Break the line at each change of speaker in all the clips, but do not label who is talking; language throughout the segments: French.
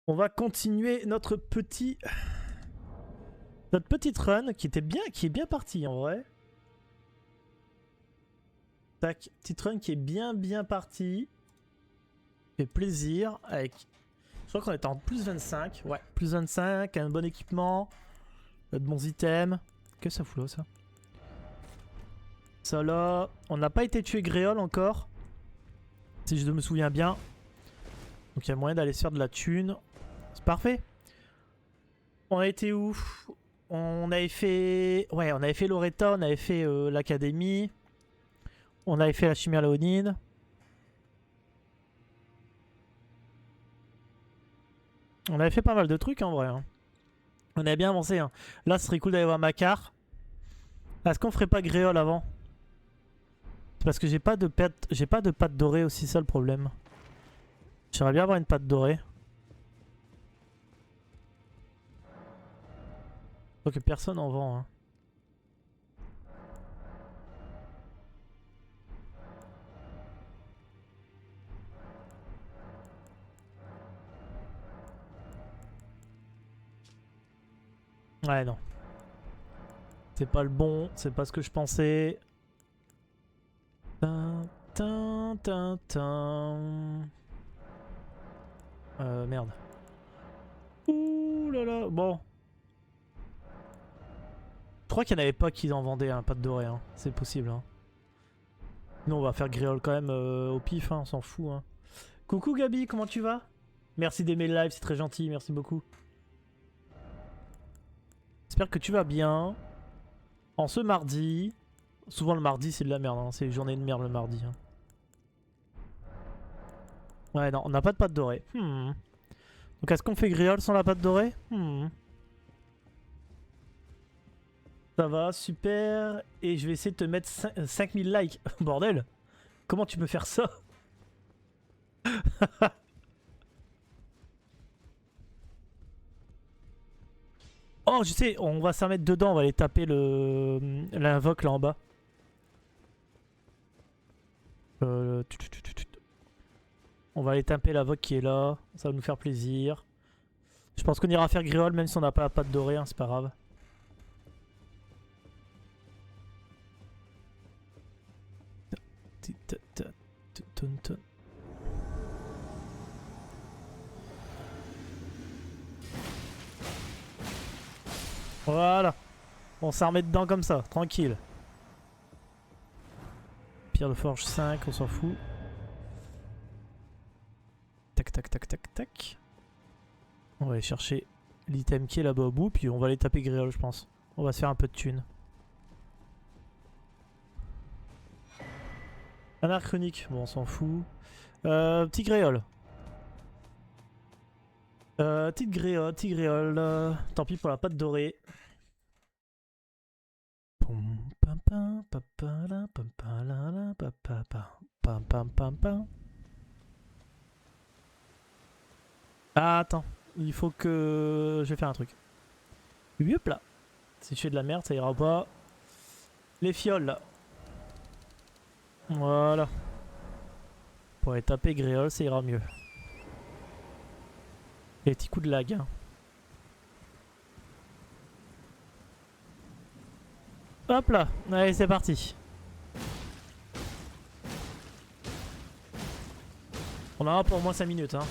On va continuer notre petite run qui est bien partie en vrai. Tac, petite run qui est bien partie. Fait plaisir avec. Je crois qu'on était en plus 25. Ouais, plus 25, un bon équipement, de bons items. Qu'est-ce que ça fout là ça? Ça là, on n'a pas été tué Gréol encore. Si je me souviens bien. Donc il y a moyen d'aller se faire de la thune. C'est parfait. On a été où? On avait fait. Ouais, on avait fait Loretta, on avait fait l'académie. On avait fait la chimère léonine. On avait fait pas mal de trucs en vrai. Hein. On avait bien avancé. Hein. Là, ce serait cool d'aller voir Macar. Est-ce qu'on ferait pas Gréol avant? C'est parce que j'ai pas de pâte dorée aussi, ça le problème. J'aimerais bien avoir une pâte dorée. Faut que personne en vend. Hein. Ouais, non. C'est pas le bon, c'est pas ce que je pensais. Merde. Ouh là là, bon. Je crois qu'il n'y en avait pas qui en vendaient un pâte dorée, hein. C'est possible. Hein. Nous on va faire Gréol quand même au pif, hein. On s'en fout. Hein. Coucou Gabi, comment tu vas? Merci d'aimer le live, c'est très gentil, merci beaucoup. J'espère que tu vas bien. En ce mardi. Souvent le mardi c'est de la merde, hein. C'est une journée de merde le mardi. Hein. Ouais non, on n'a pas de pâte dorée. Donc est-ce qu'on fait Gréol sans la pâte dorée? Ça va, super. Et je vais essayer de te mettre 5000 likes. Bordel. Comment tu peux faire ça? Oh, je sais, on va s'en mettre dedans. On va aller taper l'invoque là en bas. On va aller taper l'invoque qui est là. Ça va nous faire plaisir. Je pense qu'on ira faire Gréol même si on n'a pas la pâte dorée. Hein, c'est pas grave. Voilà. On s'en remet dedans comme ça, tranquille. Pierre de forge 5, on s'en fout. Tac, tac, tac, tac, tac. On va aller chercher l'item qui est là-bas au bout, puis on va aller taper Gréol, je pense. On va se faire un peu de thunes. Un arc chronique, bon, on s'en fout. Petit Gréol. Petite Gréol. Tant pis pour la pâte dorée. Ah, attends. Il faut que... Je vais faire un truc. Hop là. Si je fais de la merde, ça ira pas. Les fioles, là. Voilà. Pour aller taper Gréol, ça ira mieux. Les petits coups de lag. Hein. Hop là. Allez, c'est parti. On en a pour au moins 5 minutes. Hein.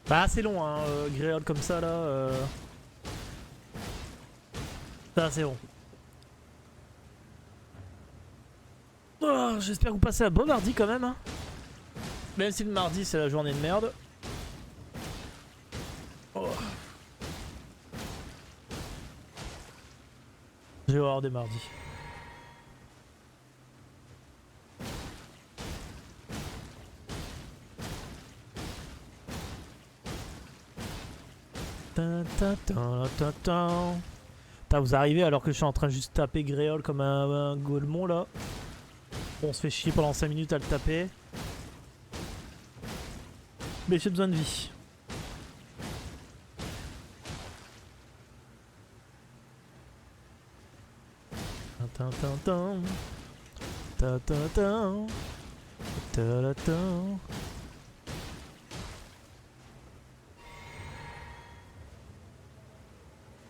Bah c'est long hein, Gréol comme ça là. Ça c'est bon. Oh, j'espère que vous passez un beau mardi quand même. Hein. Même si le mardi c'est la journée de merde. Oh. J'ai horreur des mardis. Putain, vous arrivez alors que je suis en train de juste taper Gréol comme un golemon là. On se fait chier pendant 5 minutes à le taper. Mais j'ai besoin de vie.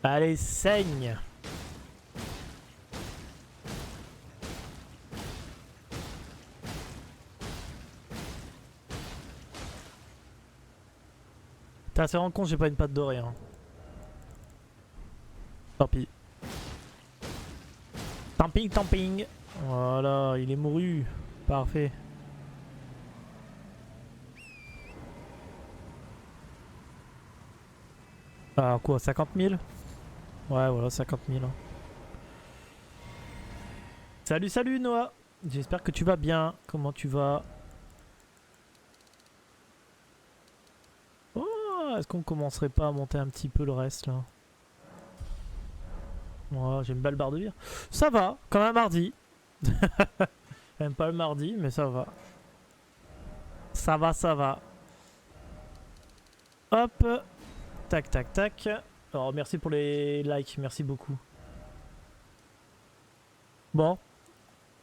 Allez, saigne. Putain, c'est vraiment con, j'ai pas une patte dorée. Hein. Tant pis. Tamping. Voilà, il est mouru. Parfait. Ah, quoi, 50 000? Ouais, voilà, 50 000. Hein. Salut Noah. J'espère que tu vas bien. Comment tu vas? Oh, est-ce qu'on commencerait pas à monter un petit peu le reste là? Oh, j'ai une belle barre de vire. Ça va, comme un mardi. J'aime pas le mardi, mais ça va. Ça va. Hop. Tac. Alors, merci pour les likes, merci beaucoup. Bon.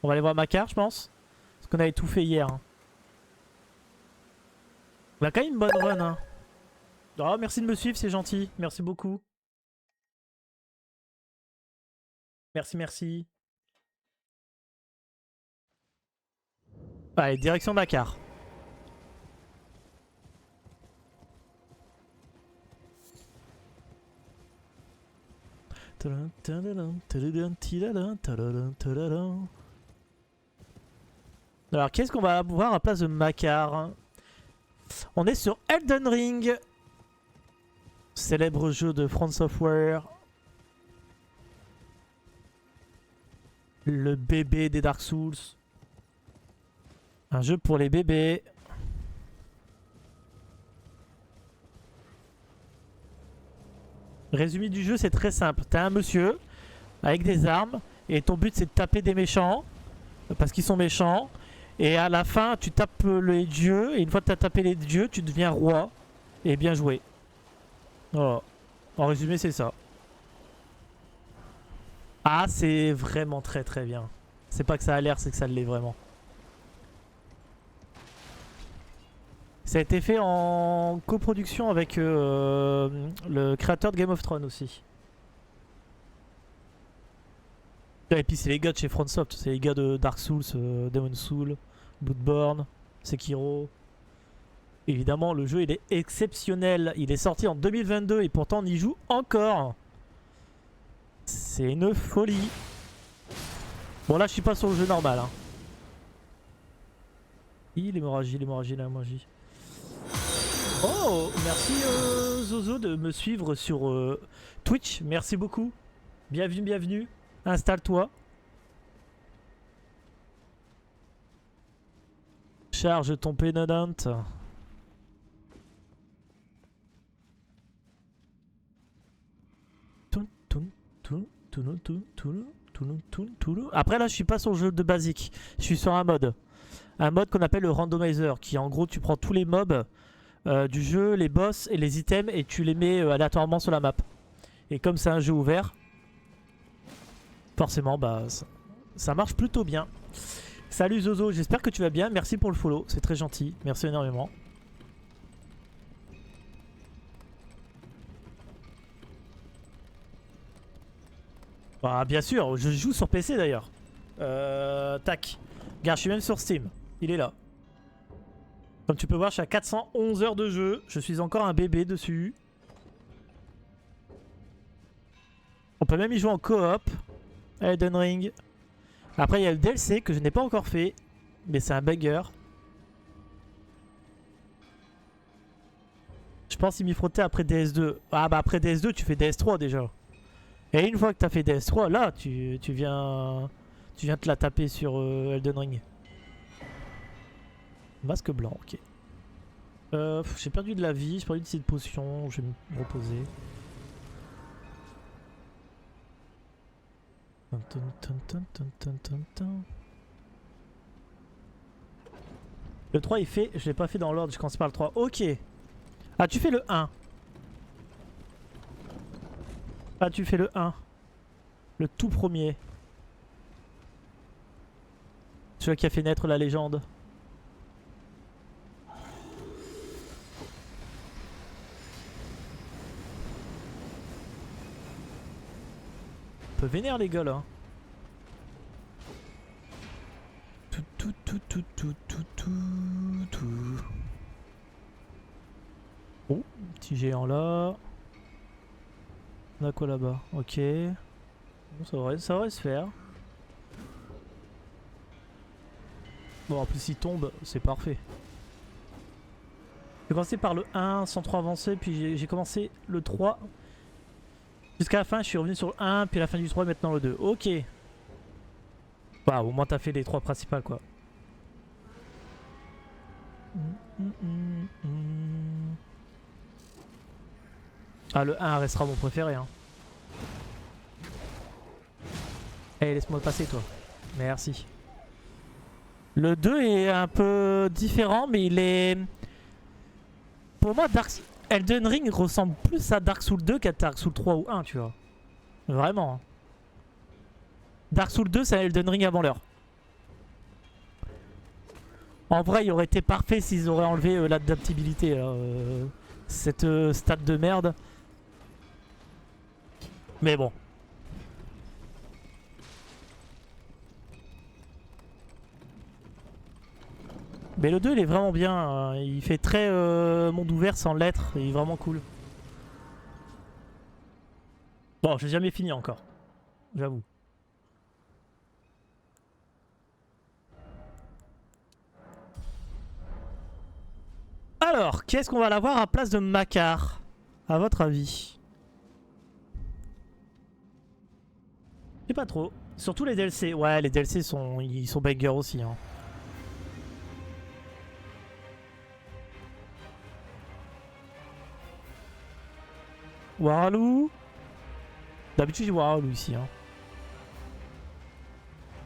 On va aller voir Macar, je pense. Parce qu'on avait tout fait hier. Hein. On a quand même une bonne run. Hein. Oh, merci de me suivre, c'est gentil. Merci beaucoup. Merci. Allez, direction Dakar. Alors, qu'est-ce qu'on va avoir à place de Macar? On est sur Elden Ring. Célèbre jeu de From Software. Le bébé des Dark Souls. Un jeu pour les bébés. Résumé du jeu, c'est très simple. T'as un monsieur avec des armes et ton but c'est de taper des méchants parce qu'ils sont méchants. Et à la fin, tu tapes les dieux et une fois que t'as tapé les dieux, tu deviens roi. Et bien joué. Voilà. En résumé, c'est ça. Ah, c'est vraiment très bien. C'est pas que ça a l'air, c'est que ça l'est vraiment. Ça a été fait en coproduction avec le créateur de Game of Thrones aussi. Et puis c'est les gars de chez FromSoft, c'est les gars de Dark Souls, Demon's Souls, Bloodborne, Sekiro. Évidemment, le jeu il est exceptionnel. Il est sorti en 2022 et pourtant on y joue encore. C'est une folie. Bon là je suis pas sur le jeu normal. Hein. L'hémorragie. Oh, merci Zozo de me suivre sur Twitch. Merci beaucoup. Bienvenue. Installe-toi. Charge ton pénodant. Après là je suis pas sur le jeu de basique. Je suis sur un mode. Un mode qu'on appelle le randomizer. Qui en gros tu prends tous les mobs du jeu, les boss et les items et tu les mets aléatoirement sur la map. Et comme c'est un jeu ouvert, forcément bah ça marche plutôt bien. Salut Zozo, j'espère que tu vas bien. Merci pour le follow, c'est très gentil. Merci énormément. Bah bien sûr, je joue sur PC d'ailleurs. Tac. Regarde, je suis même sur Steam. Il est là. Comme tu peux voir, je suis à 411 heures de jeu. Je suis encore un bébé dessus. On peut même y jouer en coop. Elden Ring. Après, il y a le DLC que je n'ai pas encore fait. Mais c'est un banger. Je pense qu'il m'y frottait après DS2. Ah bah après DS2, tu fais DS3 déjà. Et une fois que tu as fait DS3, là, tu viens te la taper sur Elden Ring. Masque blanc, ok. J'ai perdu de la vie, j'ai perdu de cette potion, je vais me reposer. Le 3 il fait, je l'ai pas fait dans l'ordre, je commence par le 3. Ok. Ah tu fais le 1. Ah tu fais le 1. Le tout premier. Celui qui a fait naître la légende. Un peu vénère les gars là. Tout. Oh, petit géant là. On a quoi là-bas? Ok. Bon, ça devrait se faire. Bon, en plus, il tombe, c'est parfait. J'ai commencé par le 1 sans trop avancer, puis j'ai commencé le 3. Jusqu'à la fin, je suis revenu sur le 1, puis à la fin du 3, maintenant le 2. Ok. Bah, au moins, t'as fait les 3 principales, quoi. Ah, le 1 restera mon préféré, hein. Eh, laisse-moi passer, toi. Merci. Le 2 est un peu différent, mais il est... Pour moi, Elden Ring ressemble plus à Dark Souls 2 qu'à Dark Souls 3 ou 1, tu vois. Vraiment. Dark Souls 2, c'est Elden Ring avant l'heure. En vrai, il aurait été parfait s'ils auraient enlevé l'adaptabilité. Cette stat de merde. Mais bon. Mais le 2 il est vraiment bien, il fait très monde ouvert sans lettres, il est vraiment cool. Bon, j'ai jamais fini encore, j'avoue. Alors, qu'est-ce qu'on va l'avoir à place de Makar, à votre avis? Je sais pas trop, surtout les DLC. Ouais, les DLC ils sont bangers aussi. Hein. Waraloo. D'habitude j'ai Waraloo ici. Hein.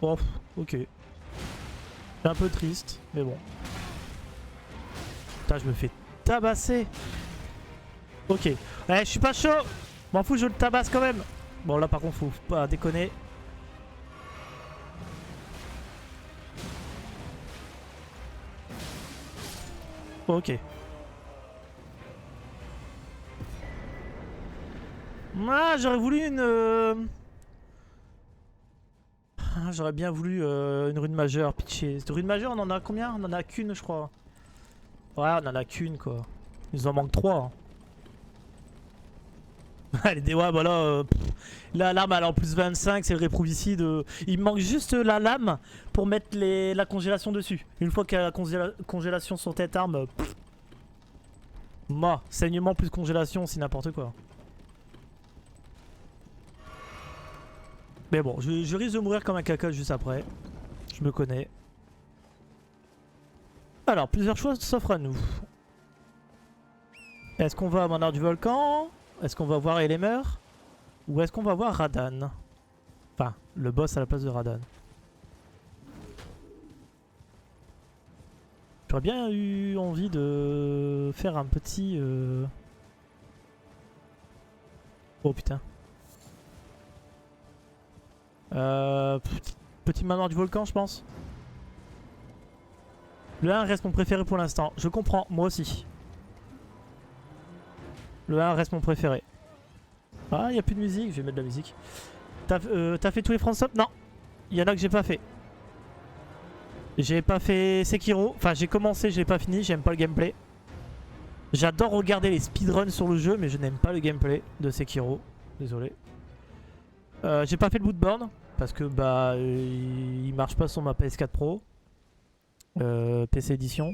Oh, ok. C'est un peu triste, mais bon. Putain, je me fais tabasser. Ok. Eh, je suis pas chaud. M'en fous, je le tabasse quand même. Bon, là par contre, faut pas déconner. Ok. Ah, j'aurais voulu une... J'aurais bien voulu une rune majeure, pitcher. Cette rune majeure, on en a combien? On en a qu'une, je crois. Ouais, on en a qu'une, quoi. Il nous en manque 3. Allez, ouais, bah là, la lame, elle est en plus 25, c'est le réprovicide. Il me manque juste la lame pour mettre la congélation dessus. Une fois qu'il y a la congélation sur cette arme, moi, saignement plus congélation, c'est n'importe quoi. Mais bon, je risque de mourir comme un caca juste après. Je me connais. Alors, plusieurs choix s'offrent à nous. Est-ce qu'on va à Manor du Volcan? Est-ce qu'on va voir Elemer? Ou est-ce qu'on va voir Radahn? Enfin, le boss à la place de Radahn. J'aurais bien eu envie de faire un petit... Oh putain. Petit manoir du volcan, je pense. Le 1 reste mon préféré pour l'instant. Je comprends, moi aussi. Le 1 reste mon préféré. Ah, il n'y a plus de musique, je vais mettre de la musique. T'as fait tous les France Up? Non. Il y en a que j'ai pas fait. J'ai pas fait Sekiro. Enfin, j'ai commencé, je l'ai pas fini. J'aime pas le gameplay. J'adore regarder les speedruns sur le jeu, mais je n'aime pas le gameplay de Sekiro. Désolé. J'ai pas fait le Bloodborne parce que bah il marche pas sur ma PS4 Pro. PC édition.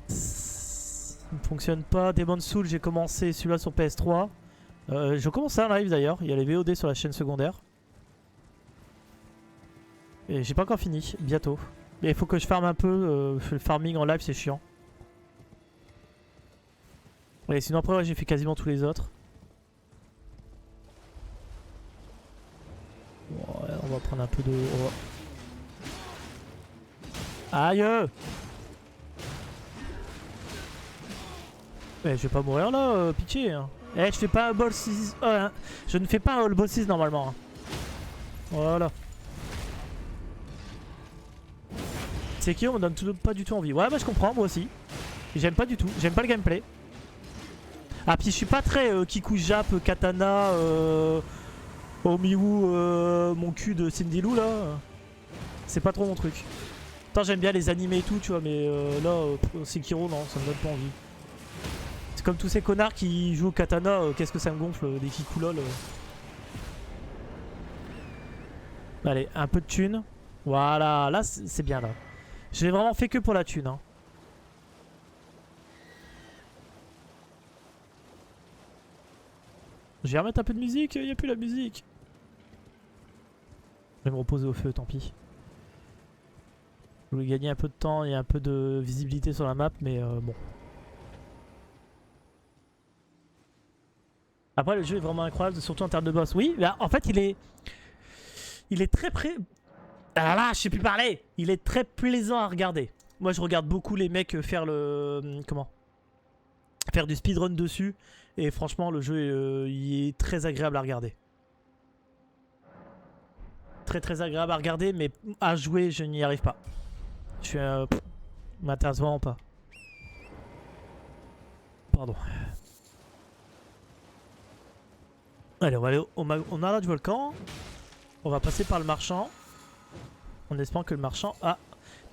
Il ne fonctionne pas. Demon's Souls, j'ai commencé celui-là sur PS3. Je commence ça en live d'ailleurs. Il y a les VOD sur la chaîne secondaire. Et j'ai pas encore fini. Bientôt. Mais il faut que je farme un peu. Le farming en live, c'est chiant. Et sinon après, ouais, j'ai fait quasiment tous les autres. va prendre un peu de... Aïe! Mais je vais pas mourir là, pitié. Hein. Eh, je fais pas un ball 6. Hein. Je ne fais pas un all ball 6 normalement. Hein. Voilà. C'est qui on me donne pas du tout envie. Ouais, bah je comprends, moi aussi. J'aime pas du tout. J'aime pas le gameplay. Ah, puis je suis pas très Kiku Jap, Katana, Omiwu, mon cul de Cindy Lou là. C'est pas trop mon truc. Pourtant, j'aime bien les animés et tout, tu vois, mais là, Sekiro, non, ça me donne pas envie. C'est comme tous ces connards qui jouent au katana, qu'est-ce que ça me gonfle, des Kiku lol. Allez, un peu de thune. Voilà, là c'est bien là. Je l'ai vraiment fait que pour la thune. Hein. Je vais remettre un peu de musique, il n'y a plus la musique. Je vais me reposer au feu, tant pis. Je voulais gagner un peu de temps et un peu de visibilité sur la map, mais bon. Après, le jeu est vraiment incroyable, surtout en termes de boss. Oui, bah, en fait, il est très près. Ah là, je sais plus parler. Il est très plaisant à regarder. Moi, je regarde beaucoup les mecs faire le comment faire du speedrun dessus, et franchement, le jeu il est très agréable à regarder. Très agréable à regarder, mais à jouer, je n'y arrive pas. Je suis m'intéresse vraiment pas. Pardon. Allez, on va aller on a là du volcan. On va passer par le marchand. En espérant que le marchand a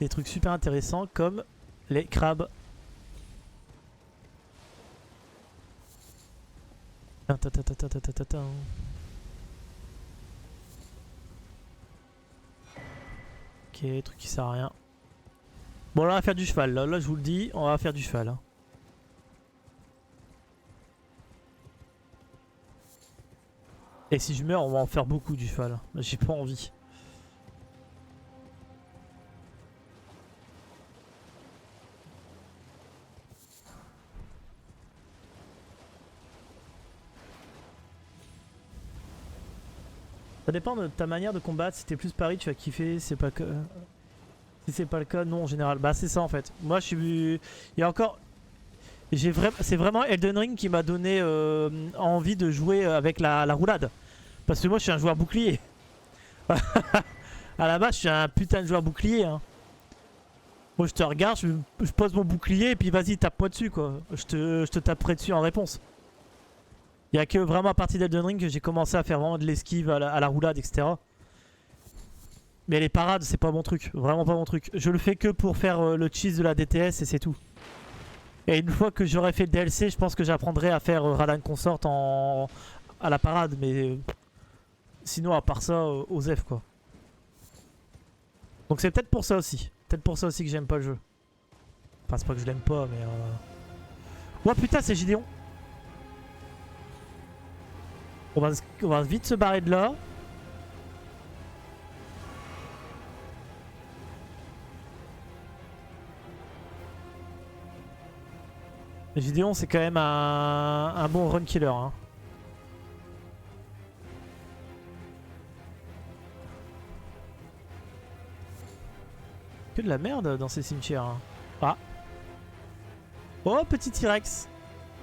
des trucs super intéressants comme les crabes. Ok, truc qui sert à rien. Bon, là on va faire du cheval. Là je vous le dis, on va faire du cheval. Hein. Et si je meurs, on va en faire beaucoup du cheval. J'ai pas envie. Ça dépend de ta manière de combattre. Si t'es plus pari, tu vas kiffer. Si c'est pas le cas, non en général. Bah c'est ça en fait. Moi je suis... Il y a encore... C'est vraiment Elden Ring qui m'a donné envie de jouer avec la roulade. Parce que moi je suis un joueur bouclier. À la base je suis un putain de joueur bouclier. Hein. Moi je te regarde, je pose mon bouclier et puis vas-y tape-moi dessus quoi. Je te taperai dessus en réponse. Il n'y a que vraiment à partir d'Elden Ring que j'ai commencé à faire vraiment de l'esquive à la roulade, etc. Mais les parades, c'est pas mon truc. Vraiment pas mon truc. Je le fais que pour faire le cheese de la DTS et c'est tout. Et une fois que j'aurai fait le DLC, je pense que j'apprendrai à faire Radan Consort à la parade. Mais sinon, à part ça, Osef quoi. Donc c'est peut-être pour ça aussi. Peut-être pour ça aussi que j'aime pas le jeu. Enfin, c'est pas que je l'aime pas, mais... Oh putain, c'est Gideon. On va vite se barrer de là. Gideon, c'est quand même un bon run killer. Hein. Que de la merde dans ces cimetières. Hein. Ah. Oh, petit T-Rex.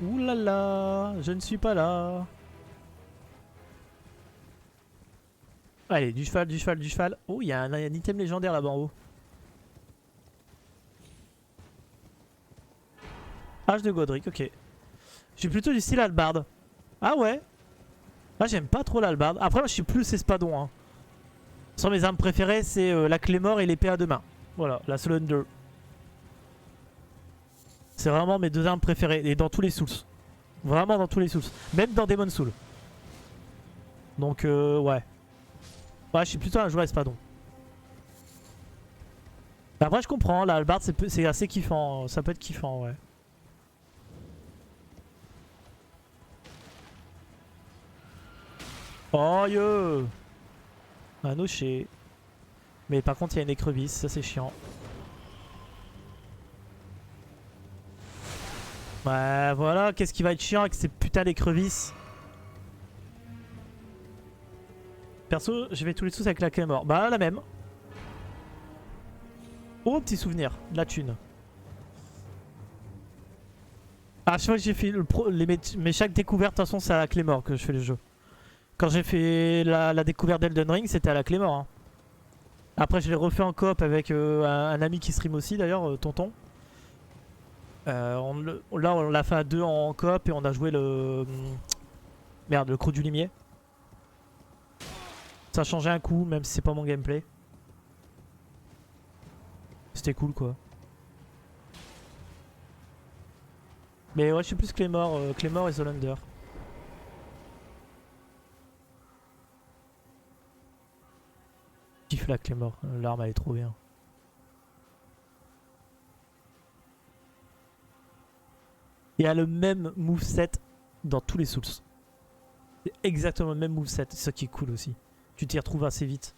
Ouh là là, je ne suis pas là. Allez, du cheval, du cheval, du cheval. Oh, il y a un item légendaire là-bas en haut. Hache de Godric, ok. Je suis plutôt du style hallebarde. Ah ouais. Moi j'aime pas trop l'hallebarde. Après moi je suis plus espadon. Hein. Sans mes armes préférées c'est la Claymore et l'épée à deux mains. Voilà, la Slender. C'est vraiment mes deux armes préférées. Et dans tous les Souls. Vraiment dans tous les Souls. Même dans Demon Soul. Donc ouais. Ouais, je suis plutôt un joueur espadon. Après je comprends, la hallebarde c'est assez kiffant. Ça peut être kiffant, ouais. Oh yo. Un nocher. Mais par contre il y a une écrevisse, ça c'est chiant. Ouais voilà, qu'est-ce qui va être chiant avec ces putains d'écrevisses. Perso, j'ai fait tous les sous avec la Claymore. Bah, la même. Oh, petit souvenir. De la thune. À chaque fois que j'ai fait mais chaque découverte, de toute façon, c'est à la Claymore que je fais le jeu. Quand j'ai fait la découverte d'Elden Ring, c'était à la Claymore. Hein. Après, je l'ai refait en coop avec un ami qui stream aussi, d'ailleurs, Tonton. Là, on l'a fait à 2 en coop et on a joué le... Merde, le Creux du Limier. Ça a changé un coup, même si c'est pas mon gameplay. C'était cool, quoi. Mais ouais, je suis plus Claymore et Zolander. Je kiffe la Claymore, l'arme elle est trop bien. Il y a le même moveset dans tous les Souls. C'est exactement le même moveset, c'est ça qui est cool aussi. Tu t'y retrouves assez vite.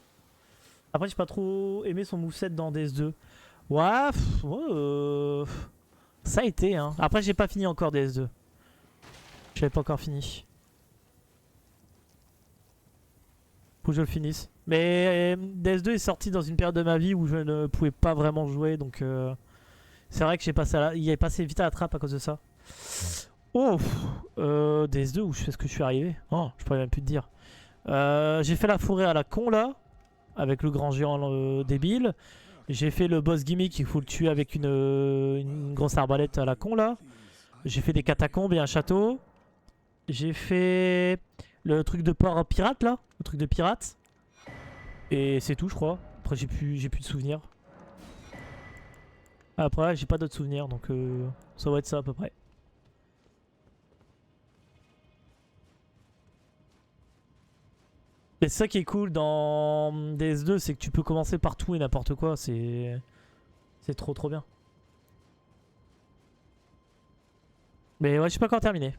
Après, j'ai pas trop aimé son moveset dans DS2. Ouais, ça a été, hein. Après, j'ai pas fini encore DS2. Je l'avais pas encore fini. Faut que je le finisse. Mais DS2 est sorti dans une période de ma vie où je ne pouvais pas vraiment jouer. Donc, c'est vrai que il est passé vite à la trappe à cause de ça. Oh, DS2 où je sais ce que je suis arrivé. Oh, je pourrais même plus te dire. J'ai fait la forêt à la con là, avec le grand géant débile. J'ai fait le boss gimmick, il faut le tuer avec une grosse arbalète à la con là. J'ai fait des catacombes et un château. J'ai fait le truc de port pirate là, le truc de pirate. Et c'est tout je crois. Après j'ai plus de souvenirs. Après j'ai pas d'autres souvenirs donc ça va être ça à peu près. Et c'est ça qui est cool dans DS2, c'est que tu peux commencer partout et n'importe quoi, c'est trop bien. Mais ouais, je suis pas encore terminé,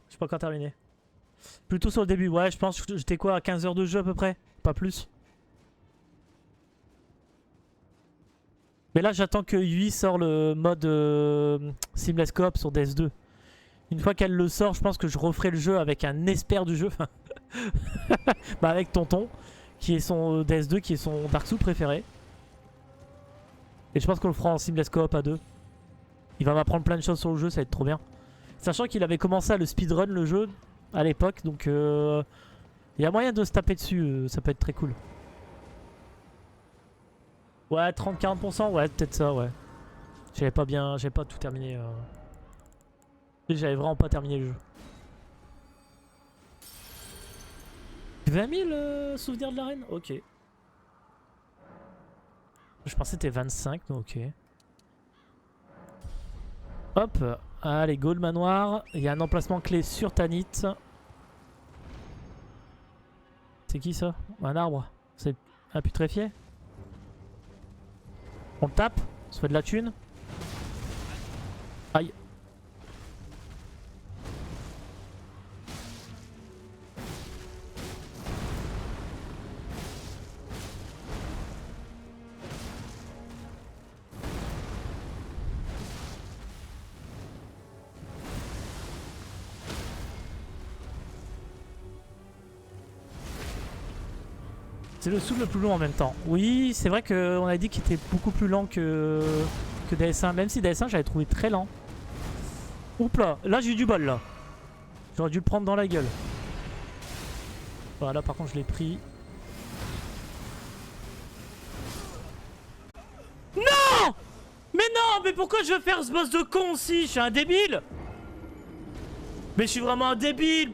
Plutôt sur le début, ouais, je pense que j'étais quoi, à 15 heures de jeu à peu près, pas plus. Mais là, j'attends que Yui sort le mode Seamless Coop sur DS2. Une fois qu'elle le sort, je pense que je referai le jeu avec un expert du jeu. Bah avec Tonton, qui est son DS2, qui est son Dark Souls préféré. Et je pense qu'on le fera en Seamless Coop à 2. Il va m'apprendre plein de choses sur le jeu, ça va être trop bien. Sachant qu'il avait commencé à le speedrun le jeu à l'époque, donc il y a moyen de se taper dessus, ça peut être très cool. Ouais, 30-40%, ouais, peut-être ça, ouais. J'avais pas tout terminé. J'avais vraiment pas terminé le jeu. 20 000 souvenirs de l'arène? Ok. Je pensais que c'était 25, mais ok. Hop, allez, go le manoir. Il y a un emplacement clé sur Tanit. C'est qui ça? Un arbre? C'est un putréfié? On le tape? On se fait de la thune? Aïe. C'est le soul le plus long en même temps. Oui, c'est vrai qu'on a dit qu'il était beaucoup plus lent que DS1. Même si DS1, j'avais trouvé très lent. Oups là j'ai eu du bol là. J'aurais dû le prendre dans la gueule. Voilà, par contre je l'ai pris. Non! Mais non! Mais pourquoi je veux faire ce boss de con aussi? Je suis un débile! Mais je suis vraiment un débile!